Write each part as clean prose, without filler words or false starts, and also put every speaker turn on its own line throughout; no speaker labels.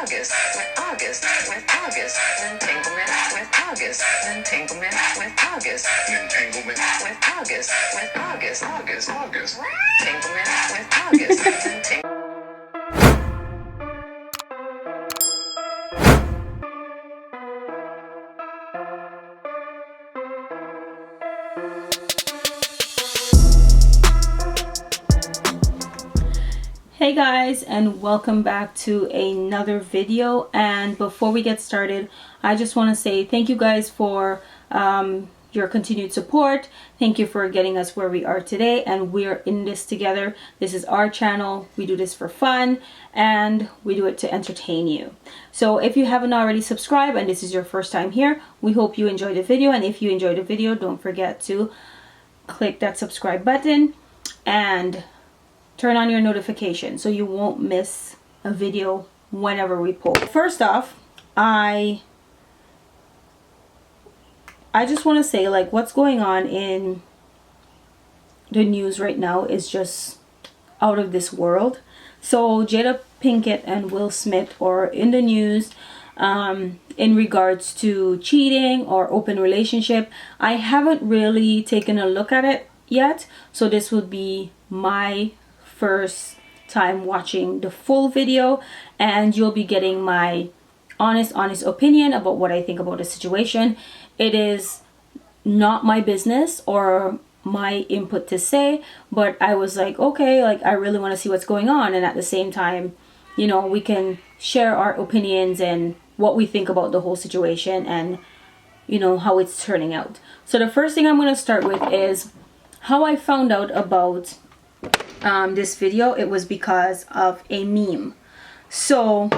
August, with August, with August, entanglement with August, entanglement with August, entanglement with August, with August, entanglement with August, entanglement.
Hey guys, and welcome back to another video. And before we get started, I just want to say thank you guys for your continued support. Thank you for getting us where we are today, and we're in this together. This is our channel. We do this for fun and we do it to entertain you. So if you haven't already subscribed and this is your first time here, we hope you enjoyed the video. And if you enjoyed the video, don't forget to click that subscribe button and turn on your notification so you won't miss a video whenever we post. First off, I just want to say, like, what's going on in the news right now is just out of this world. So Jada Pinkett and Will Smith are in the news in regards to cheating or open relationship. I haven't really taken a look at it yet, so this would be my first time watching the full video, and you'll be getting my honest opinion about what I think about the situation. It is not my business or my input to say, but I was like, okay, like, I really want to see what's going on, and at the same time, you know, we can share our opinions and what we think about the whole situation and, you know, how it's turning out. So the first thing I'm going to start with is how I found out about this video. It was because of a meme. So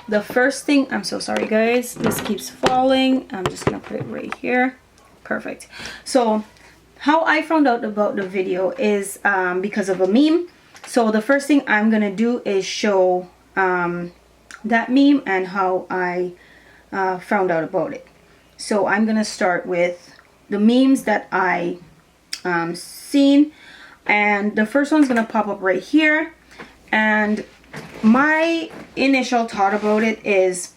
the first thing, I'm so sorry guys, this keeps falling. I'm just gonna put it right here. Perfect. So how I found out about the video is because of a meme. So the first thing I'm gonna do is show that meme and how I found out about it. So I'm gonna start with the memes that I seen. And the first one's gonna pop up right here, and my initial thought about it is,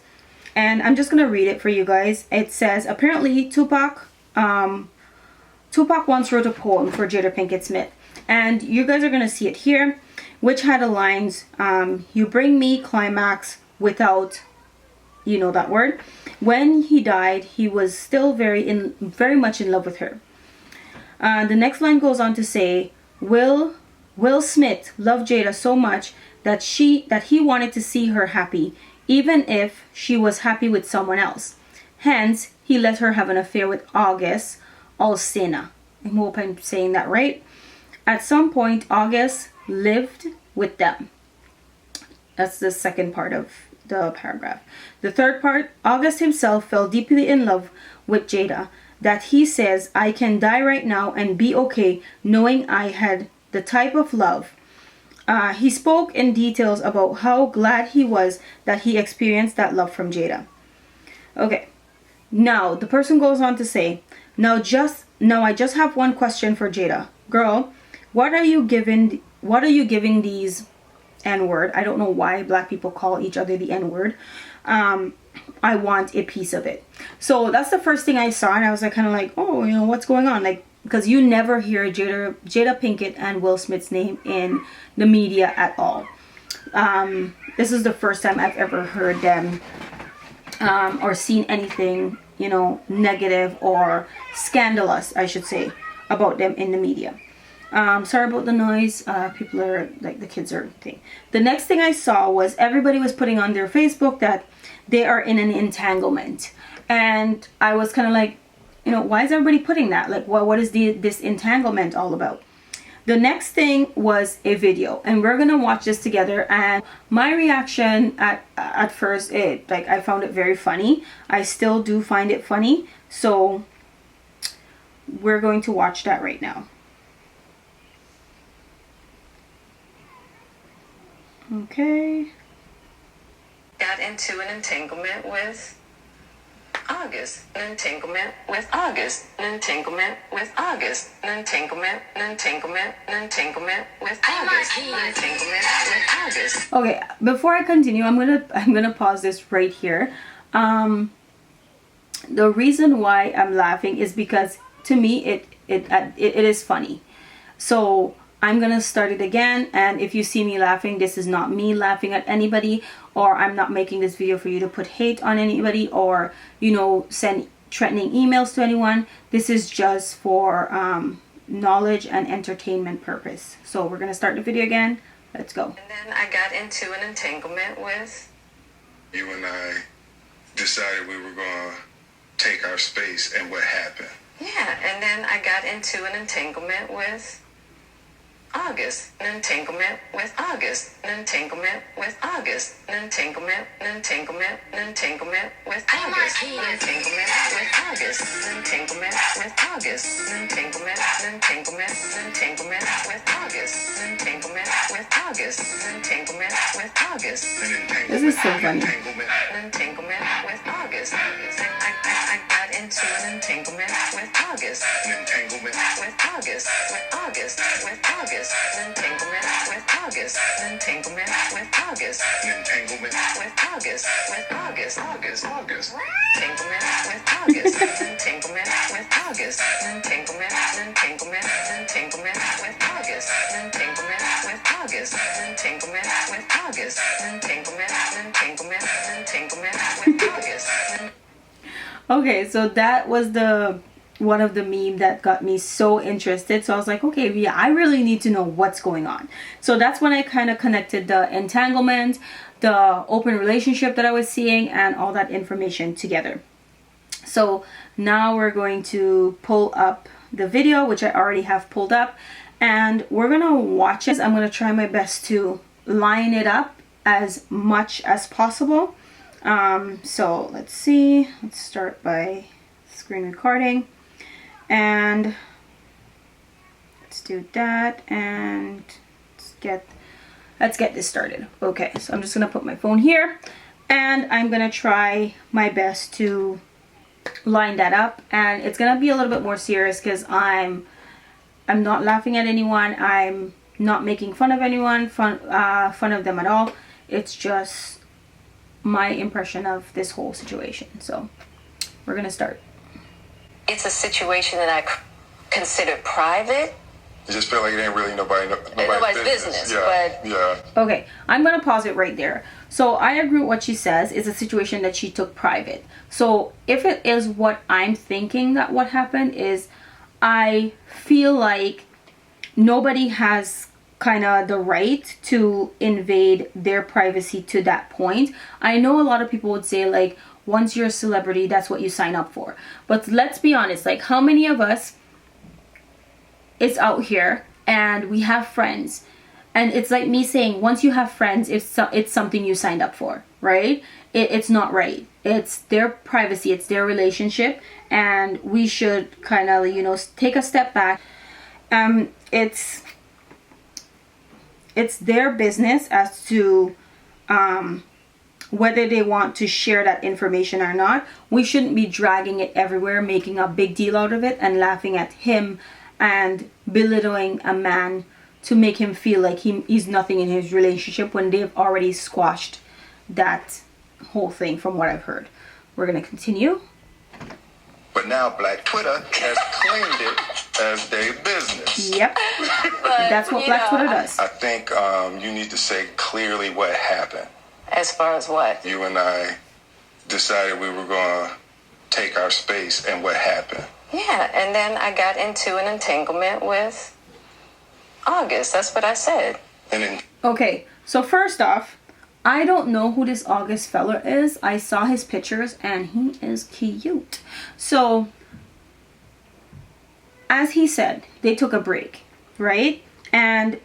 and I'm just gonna read it for you guys. It says, apparently Tupac once wrote a poem for Jada Pinkett-Smith, and you guys are gonna see it here, which had the lines, you bring me climax without, you know that word. When he died, he was still very much in love with her. The next line goes on to say, Will Smith loved Jada so much that he wanted to see her happy, even if she was happy with someone else. Hence, he let her have an affair with August Alsina. I hope I'm saying that right. At some point, August lived with them. That's the second part of the paragraph. The third part, August himself fell deeply in love with Jada, that he says, I can die right now and be okay knowing I had the type of love. He spoke in details about how glad he was that he experienced that love from Jada. Okay, now the person goes on to say, now I just have one question for Jada. Girl, what are you giving these N-word? I don't know why black people call each other the N-word. I want a piece of it. So that's the first thing I saw, and I was like, kind of like, oh, you know, what's going on? Like, because you never hear Jada Pinkett and Will Smith's name in the media at all. This is the first time I've ever heard them or seen anything, you know, negative or scandalous, I should say, about them in the media. Sorry about the noise. People are, like, the kids are thing. The next thing I saw was everybody was putting on their Facebook that they are in an entanglement, and I was kind of like, you know, why is everybody putting that? Like, what is this entanglement all about? The next thing was a video, and we're gonna watch this together. And my reaction at first, I found it very funny. I still do find it funny, so we're going to watch that right now. Okay.
Got into an entanglement with August, an entanglement with August, an entanglement with August, an entanglement, an entanglement, an entanglement with August, an entanglement with August.
Okay, before I continue, I'm gonna pause this right here. The reason why I'm laughing is because to me it is funny. So I'm gonna start it again, and if you see me laughing, this is not me laughing at anybody, or I'm not making this video for you to put hate on anybody, or send threatening emails to anyone. This is just for knowledge and entertainment purpose. So we're gonna start the video again. Let's go.
And then I got into an entanglement with
You and I decided we were gonna take our space, and what happened?
yeah, and then I got into an entanglement with August, an entanglement with August, an entanglement with August, an entanglement, an entanglement, an entanglement with August, an entanglement with August, an entanglement with August, an entanglement, an entanglement, an entanglement with August, an entanglement with August, an entanglement with August,
An entanglement.
This is so funny.
Entanglement.
an entanglement with August. I got into an entanglement with August.
An entanglement.
With August, with August, with August, an entanglement with August, an entanglement with August,
An entanglement.
with August, with August,
August.
entanglement with August, an entanglement with August, an entanglement, an entanglement, an entanglement with August, an entanglement with August, an entanglement with August, an entanglement, an entanglement, an entanglement with August.
Okay, so that was one of the meme that got me so interested. So I was like, okay, yeah, I really need to know what's going on. So that's when I kind of connected the entanglement, the open relationship that I was seeing, and all that information together. So now we're going to pull up the video, which I already have pulled up, and we're gonna watch it. I'm gonna try my best to line it up as much as possible. So let's see, let's start by screen recording, and let's do that, and let's get this started. Okay, so I'm just gonna put my phone here, and I'm gonna try my best to line that up, and it's gonna be a little bit more serious because I'm not laughing at anyone, I'm not making fun of anyone, fun of them at all. It's just my impression of this whole situation. So we're gonna start.
It's a situation that I consider private.
It just felt like it ain't really nobody's business.
but-
Yeah.
Okay, I'm gonna pause it right there. So I agree with what she says. It's a situation that she took private. So if it is what I'm thinking that what happened is, I feel like nobody has kind of the right to invade their privacy to that point. I know a lot of people would say like, once you're a celebrity, that's what you sign up for. But let's be honest, like how many of us is out here and we have friends, and it's like me saying, once you have friends, it's something you signed up for, right? It's not right. It's their privacy, it's their relationship, and we should kind of take a step back. It's their business as to whether they want to share that information or not. We shouldn't be dragging it everywhere, making a big deal out of it, and laughing at him and belittling a man to make him feel like he's nothing in his relationship when they've already squashed that whole thing, from what I've heard. We're going to continue.
But now Black Twitter has claimed it as their business.
Yep. That's what Black Twitter does.
I think you need to say clearly what happened.
As far as what?
You and I decided we were going to take our space, and what happened?
Yeah, and then I got into an entanglement with August. That's what I said.
And then
Okay, so first off, I don't know who this August fella is. I saw his pictures and he is cute. So, as he said, they took a break, right? And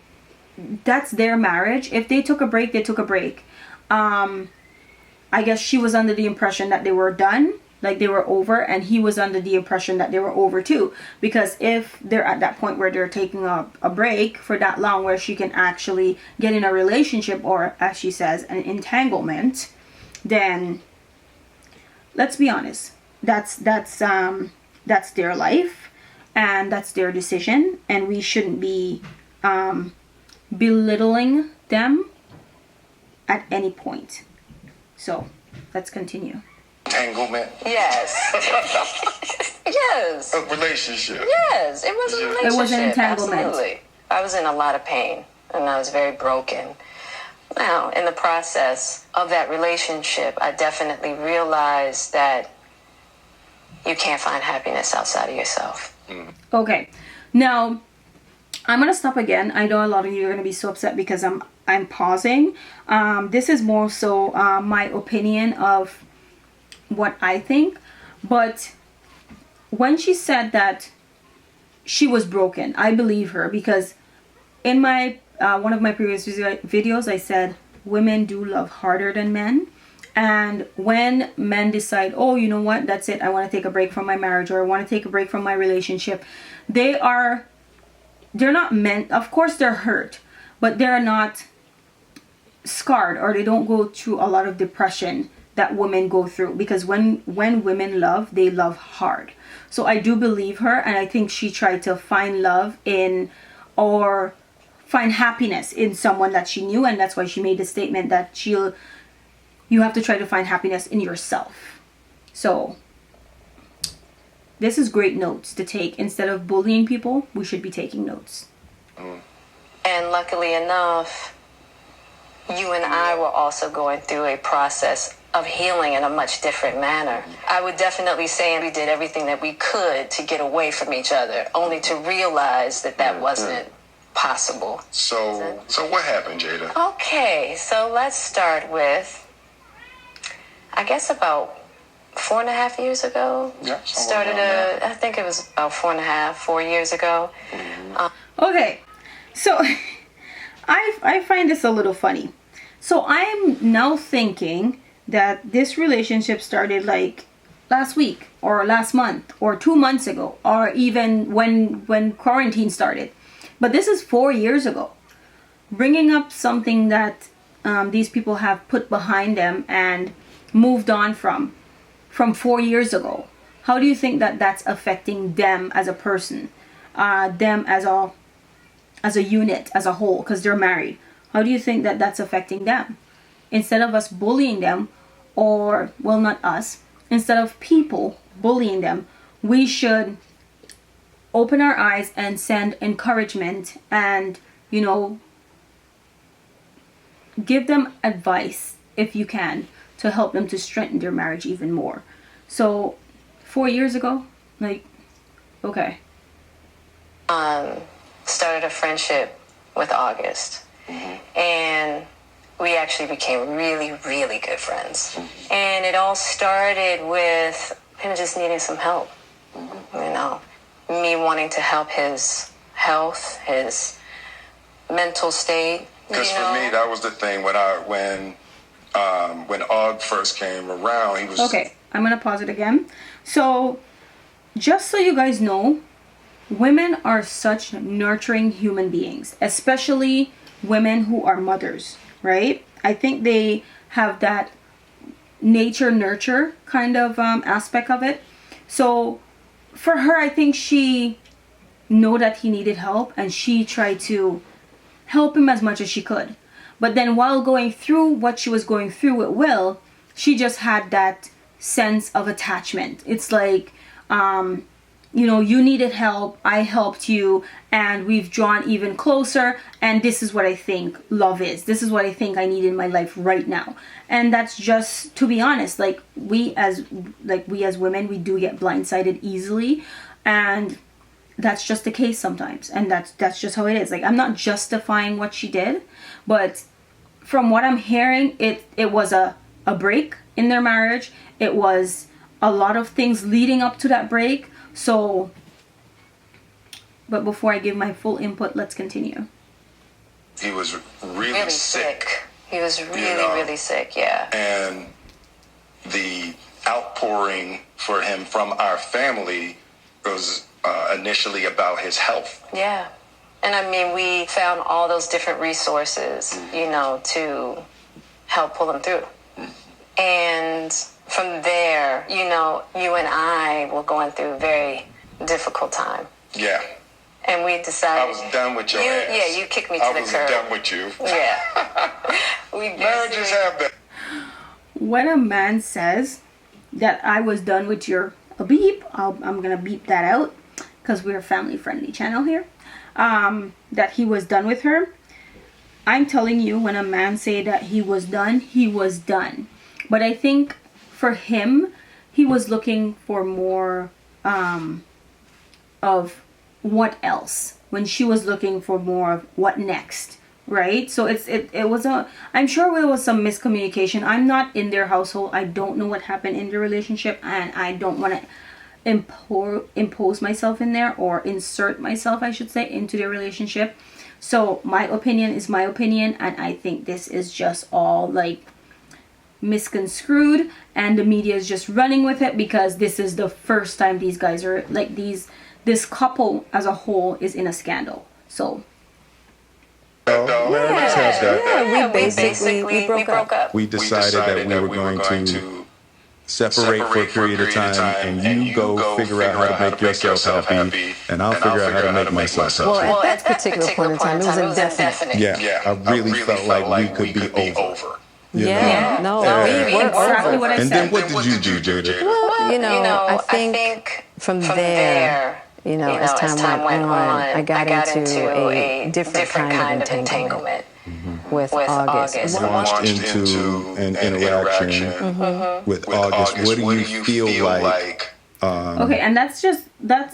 that's their marriage. If they took a break, they took a break. I guess she was under the impression that they were done, like they were over, and he was under the impression that they were over too. Because if they're at that point where they're taking a break for that long, where she can actually get in a relationship, or as she says, an entanglement, then let's be honest. that's their life, and that's their decision, and we shouldn't be belittling them at any point. So let's continue.
Entanglement.
Yes. Yes.
A relationship.
Yes. It was a relationship.
It was an entanglement.
Absolutely. I was in a lot of pain, and I was very broken. Now, in the process of that relationship, I definitely realized that you can't find happiness outside of yourself.
Okay, now I'm gonna stop again. I know a lot of you are gonna be so upset because I'm pausing. This is more so my opinion of what I think. But when she said that she was broken, I believe her, because in my one of my previous videos I said women do love harder than men. And when men decide, oh, you know what, that's it, I want to take a break from my marriage, or I want to take a break from my relationship, they're not meant, of course they're hurt, but they're not scarred, or they don't go through a lot of depression that women go through. Because when women love, they love hard. So I do believe her, and I think she tried to find love in, or find happiness in someone that she knew, and that's why she made the statement that you have to try to find happiness in yourself. So this is great notes to take. Instead of bullying people, we should be taking notes.
And luckily enough, you and I were also going through a process of healing in a much different manner. I would definitely say we did everything that we could to get away from each other, only to realize that wasn't possible.
So what happened, Jada?
Okay, so let's start with, I guess about 4.5 years ago.
Yeah.
I think it was about 4 years ago.
Okay, so I find this a little funny. So I'm now thinking that this relationship started like last week, or last month, or 2 months ago, or even when quarantine started. But this is 4 years ago. Bringing up something that these people have put behind them and moved on from 4 years ago. How do you think that that's affecting them as a person, them as a unit, as a whole, because they're married? How do you think that that's affecting them? Instead of us bullying them, or, well, not us, instead of people bullying them, we should open our eyes and send encouragement and, you know, give them advice if you can, to help them to strengthen their marriage even more. So 4 years ago, like, okay.
Started a friendship with August. And we actually became really, really good friends. And it all started with him just needing some help. You know, me wanting to help his health, his mental state.
Because for me, that was the thing when Aug first came around, he was...
Okay, I'm going to pause it again. So, just so you guys know, women are such nurturing human beings, especially women who are mothers, right? I think they have that nature nurture kind of aspect of it. So, for her, I think she knew that he needed help, and she tried to help him as much as she could. But then while going through what she was going through with Will, she just had that sense of attachment. It's like, you know, you needed help, I helped you, and we've drawn even closer, and this is what I think love is. This is what I think I need in my life right now. And that's just, to be honest, like we as women, we do get blindsided easily, and that's just the case sometimes, and that's just how it is. Like, I'm not justifying what she did, but from what I'm hearing, it was a break in their marriage. It was a lot of things leading up to that break. So, but before I give my full input, let's continue.
He was really sick.
He was really sick, yeah.
And the outpouring for him from our family was initially about his health.
Yeah. And I mean, we found all those different resources, you know, to help pull him through. And from there, you know, you and I were going through a very difficult time.
Yeah.
And we decided...
I was done with your ass.
Yeah, you kicked me to the curb.
I was done with you.
Yeah.
Marriages have that.
When a man says that I was done with your beep, I'm going to beep that out because we're a family-friendly channel here. That he was done with her. I'm telling you, when a man say that he was done, he was done. But I think for him, he was looking for more of what else, when she was looking for more of what next, right? So it was I'm sure there was some miscommunication. I'm not in their household. I don't know what happened in the relationship, and I don't want to impose myself in there, or insert myself, I should say, into their relationship. So my opinion is my opinion, and I think this is just all like misconstrued, and the media is just running with it because this is the first time these guys are like this couple as a whole is in a scandal. So
We broke up.
We decided that we were going to separate for a period of time, and you go figure out how to make yourself happy, and I'll figure out how to make myself happy.
Well, at that particular point in time, it was indefinite.
Yeah, I really felt like we could be over.
We were
exactly
over.
what I
And
said.
then what did you do, Jada?
Well, you know, I think from there, you know, as time went on, I got into a different kind of entanglement with August.
Launched into an interaction with August. What do you feel like?
Okay, and that's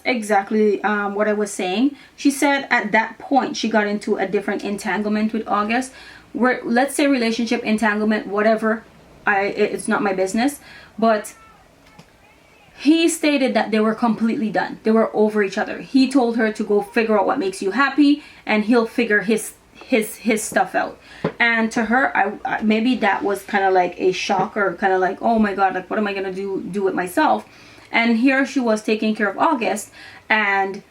exactly what I was saying. She said at that point she got into a different entanglement with August. Where, let's say, relationship entanglement, whatever, it's not my business, but he stated that they were completely done. They were over each other. He told her to go figure out what makes you happy, and he'll figure his stuff out. And to her, I maybe that was kind of like a shock, or kind of like, oh my god, like what am I gonna do with myself? And here she was taking care of August and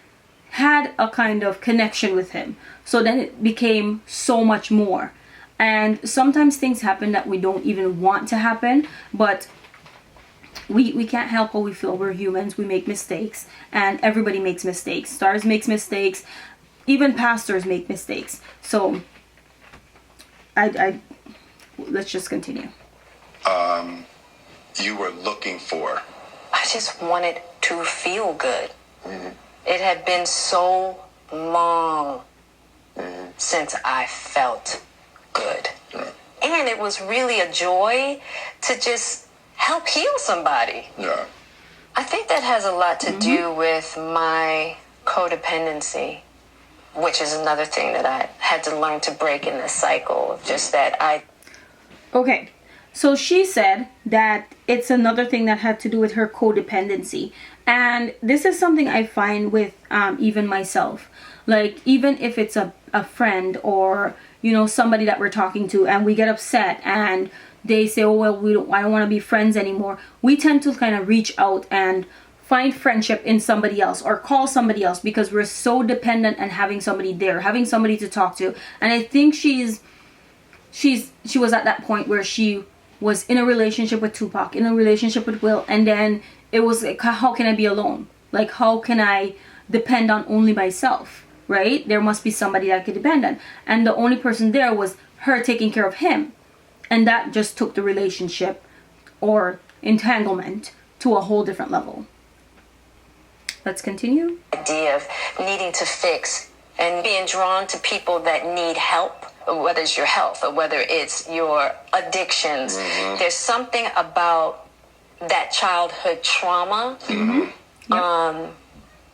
had a kind of connection with him. So then it became so much more. And sometimes things happen that we don't even want to happen, but we can't help how we feel. We're humans. We make mistakes, and everybody makes mistakes. Stars makes mistakes. Even pastors make mistakes. So let's just continue.
You were looking for.
I just wanted to feel good. It had been so long since I felt good. And it was really a joy to just help heal somebody.
Yeah.
I think that has a lot to do with my codependency, which is another thing that I had to learn to break in this cycle. Just that
Okay, so she said that it's another thing that had to do with her codependency. And this is something I find with even myself. Like, even if it's a friend, or, you know, somebody that we're talking to, and we get upset and they say, oh, well, I don't want to be friends anymore. We tend to kind of reach out and find friendship in somebody else, or call somebody else, because we're so dependent on having somebody there, having somebody to talk to. And I think she was at that point where she was in a relationship with Tupac, in a relationship with Will, and then it was like, how can I be alone? Like, how can I depend on only myself, right? There must be somebody that I could depend on. And the only person there was her taking care of him. And that just took the relationship, or entanglement, to a whole different level. Let's continue.
idea of needing to fix and being drawn to people that need help, whether it's your health or whether it's your addictions. There's something about that childhood trauma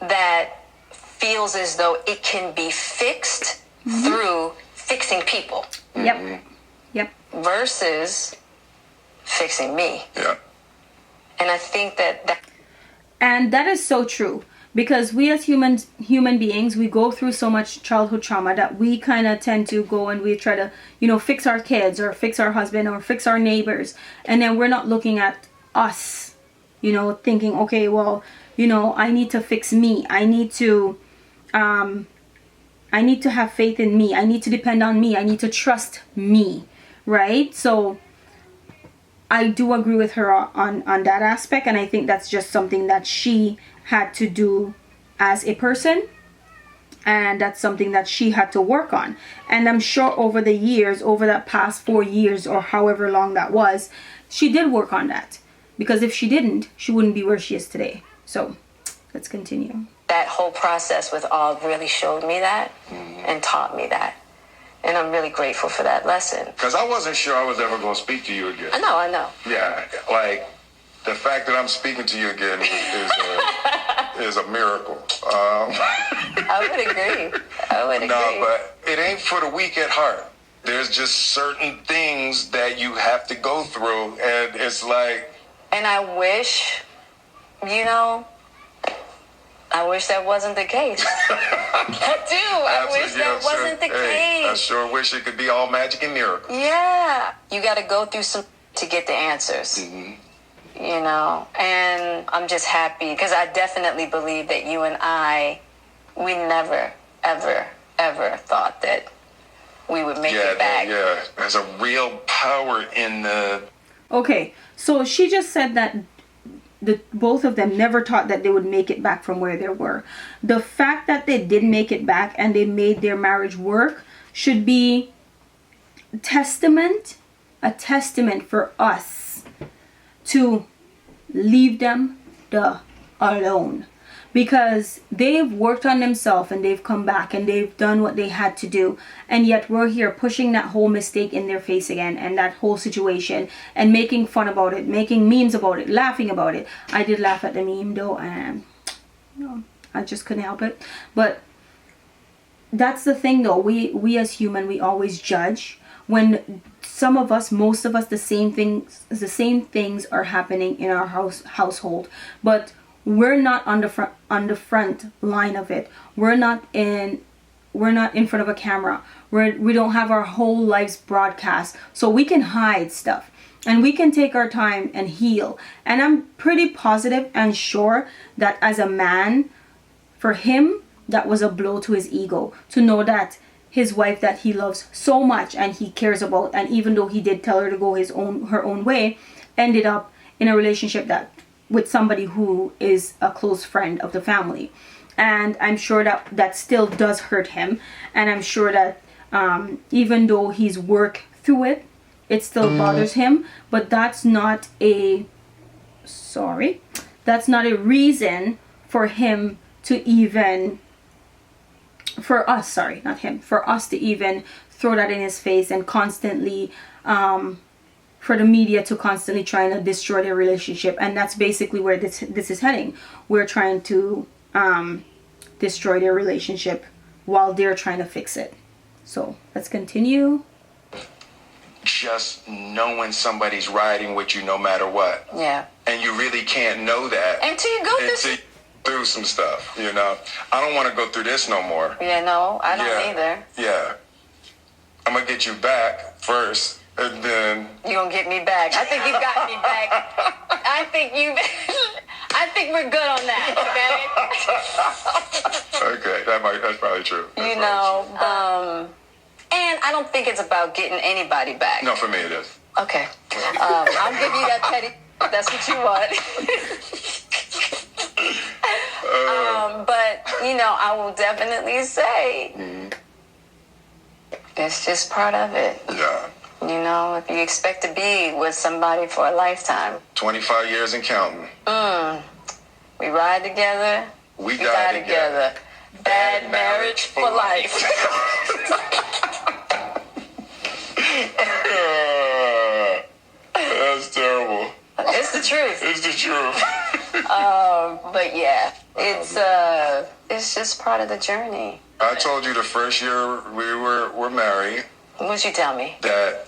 that feels as though it can be fixed through fixing people.
Yep.
Versus fixing me.
Yeah.
And I think that
And that is so true, because we as human beings, we go through so much childhood trauma that we kind of tend to go and we try to, fix our kids or fix our husband or fix our neighbors. And then we're not looking at us, thinking, okay, well, I need to fix me. I need to have faith in me. I need to depend on me. I need to trust me. Right? So I do agree with her on that aspect, and I think that's just something that she had to do as a person, and that's something that she had to work on. And I'm sure over the years, over that past 4 years or however long that was, she did work on that, because if she didn't, she wouldn't be where she is today. So let's continue.
That whole process with Og really showed me that and taught me that. And I'm really grateful for that lesson.
Because I wasn't sure I was ever going to speak to you again.
I know.
Yeah, like the fact that I'm speaking to you again is a miracle.
I would agree.
No, but it ain't for the weak at heart. There's just certain things that you have to go through, and it's like...
And I wish, I wish that wasn't the case. I do. I wish that wasn't the case.
I sure wish it could be all magic and miracles.
Yeah. You got to go through some to get the answers. And I'm just happy because I definitely believe that you and I, we never, ever, ever thought that we would make it back.
Yeah, there's a real power in the...
Okay, so she just said that both of them never thought that they would make it back from where they were. The fact that they did make it back and they made their marriage work should be a testament for us to leave them alone, because they've worked on themselves and they've come back and they've done what they had to do, and yet we're here pushing that whole mistake in their face again, and that whole situation, and making fun about it, making memes about it, laughing about it. I did laugh at the meme though, and I just couldn't help it. But that's the thing though, we as human, we always judge when some of us, most of us, the same things are happening in our household, but we're not on the front line of it. We're not in front of a camera. We don't have our whole lives broadcast, so we can hide stuff and we can take our time and heal. And I'm pretty positive and sure that as a man, for him, that was a blow to his ego, to know that his wife that he loves so much and he cares about, and even though he did tell her to go her own way, ended up in a relationship with somebody who is a close friend of the family. And I'm sure that still does hurt him, and I'm sure that even though he's worked through it, it still bothers him. But that's not a reason for him to even, for us to even throw that in his face and constantly for the media to constantly trying to destroy their relationship. And that's basically where this is heading. We're trying to destroy their relationship while they're trying to fix it. So let's continue.
Just knowing somebody's riding with you no matter what.
Yeah.
And you really can't know that
until you go
through some stuff, I don't want to go through this no more.
Yeah, no, I don't either.
Yeah. I'm going to get you back first, and then...
You're going to get me back. I think you got me back. I think we're good on that, okay?
Okay, that's probably true.
And I don't think it's about getting anybody back.
No, for me it is.
Okay. I'll give you that petty... That's what you want. But, I will definitely say it's just part of it.
Yeah.
If you expect to be with somebody for a lifetime.
25 years and counting.
We ride together.
We die together.
Bad marriage for life.
That's terrible.
It's the truth.
It's the truth.
But yeah, it's just part of the journey.
I told you the first year we were married.
What'd you tell me?
That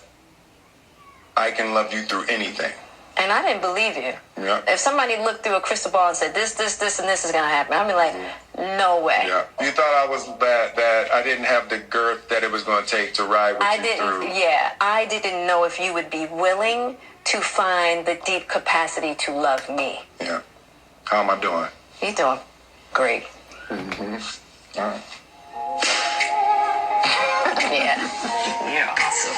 I can love you through anything.
And I didn't believe you.
Yeah.
If somebody looked through a crystal ball and said this, and this is gonna happen, I'd be like, no way.
Yeah. You thought I was that I didn't have the girth that it was gonna take to ride with you through.
Yeah. I didn't know if you would be willing to find the deep capacity to love me.
Yeah. How am I doing?
You're doing great.
Mm-hmm. All right.
Yeah. You're awesome.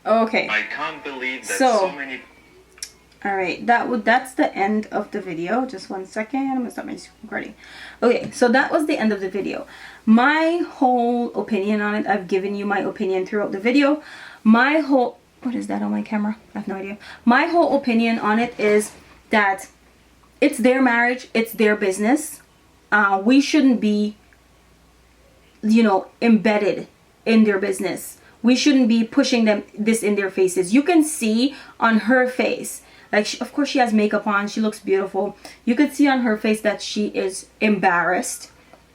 Okay.
I can't believe that
So
so many.
all right, that's the end of the video. Just 1 second. I'm gonna stop my recording. Okay, so that was the end of the video. My whole opinion on it, I've given you my opinion throughout the video. My whole, what is that on my camera? I have no idea. My whole opinion on it is that it's their marriage, it's their business. We shouldn't be, you know, embedded in their business. We shouldn't be pushing them this in their faces. You can see on her face, like, of course she has makeup on, she looks beautiful. You can see on her face that she is embarrassed.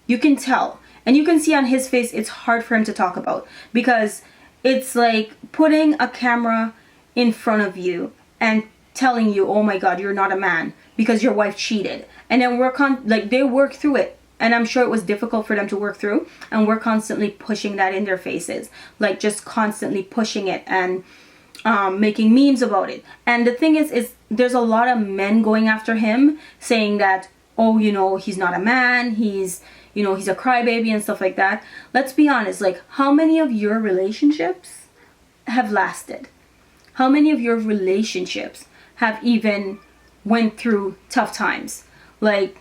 You can tell. And you can see on his face, it's hard for him to talk about, because it's like putting a camera in front of you and telling you, oh my God, you're not a man because your wife cheated. And then they work through it. And I'm sure it was difficult for them to work through. And we're constantly pushing that in their faces. Like, just constantly pushing it and making memes about it. And the thing is there's a lot of men going after him, saying that, oh, you know, he's not a man, he's, you know, he's a crybaby and stuff like that. Let's be honest, like, how many of your relationships have lasted? How many of your relationships have even went through tough times? Like,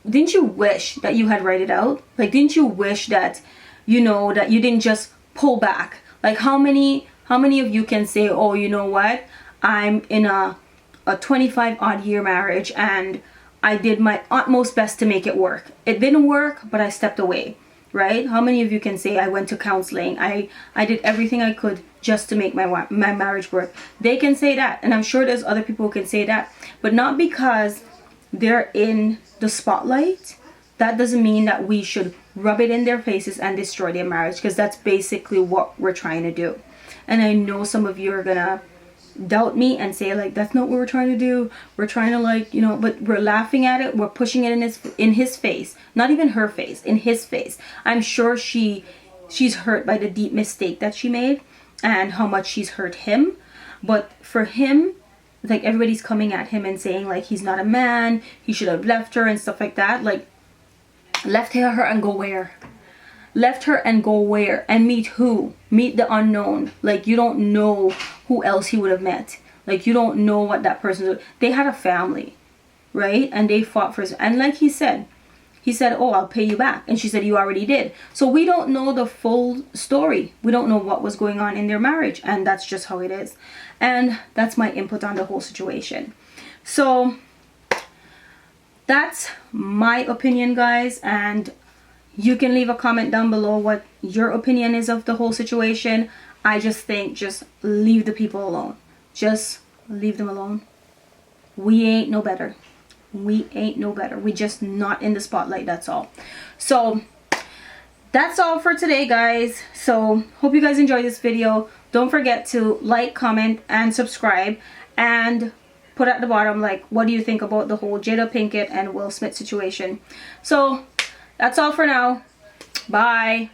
didn't you wish that you had write it out? Like, didn't you wish that, you know, that you didn't just pull back? Like, how many of you can say, oh, you know what, I'm in a 25 odd year marriage and I did my utmost best to make it work. It didn't work, but I stepped away, right? How many of you can say, I went to counseling, I did everything I could just to make my marriage work? They can say that, and I'm sure there's other people who can say that, but not because they're in the spotlight. That doesn't mean that we should rub it in their faces and destroy their marriage, because that's basically what we're trying to do. And I know some of you are gonna doubt me and say, like, that's not what we're trying to do. We're trying to, like, you know, but we're laughing at it. We're pushing it in his face, not even her face, in his face. I'm sure she's hurt by the deep mistake that she made and how much she's hurt him. But for him, like, everybody's coming at him and saying, like, he's not a man, he should have left her and stuff like that. Like, left her and go where? Left her and go where? And meet who? Meet the unknown. Like, you don't know who else he would have met. Like, you don't know what that person would. They had a family, right? And they fought for his, and like he said, oh, I'll pay you back. And she said, you already did. So we don't know the full story. We don't know what was going on in their marriage. And that's just how it is. And that's my input on the whole situation. So that's my opinion, guys. And you can leave a comment down below what your opinion is of the whole situation. I just think, just leave the people alone. Just leave them alone. We ain't no better. We ain't no better. We just not in the spotlight, that's all. So that's all for today, guys. So hope you guys enjoyed this video. Don't forget to like, comment, and subscribe. And put at the bottom, like, what do you think about the whole Jada Pinkett and Will Smith situation? So that's all for now. Bye.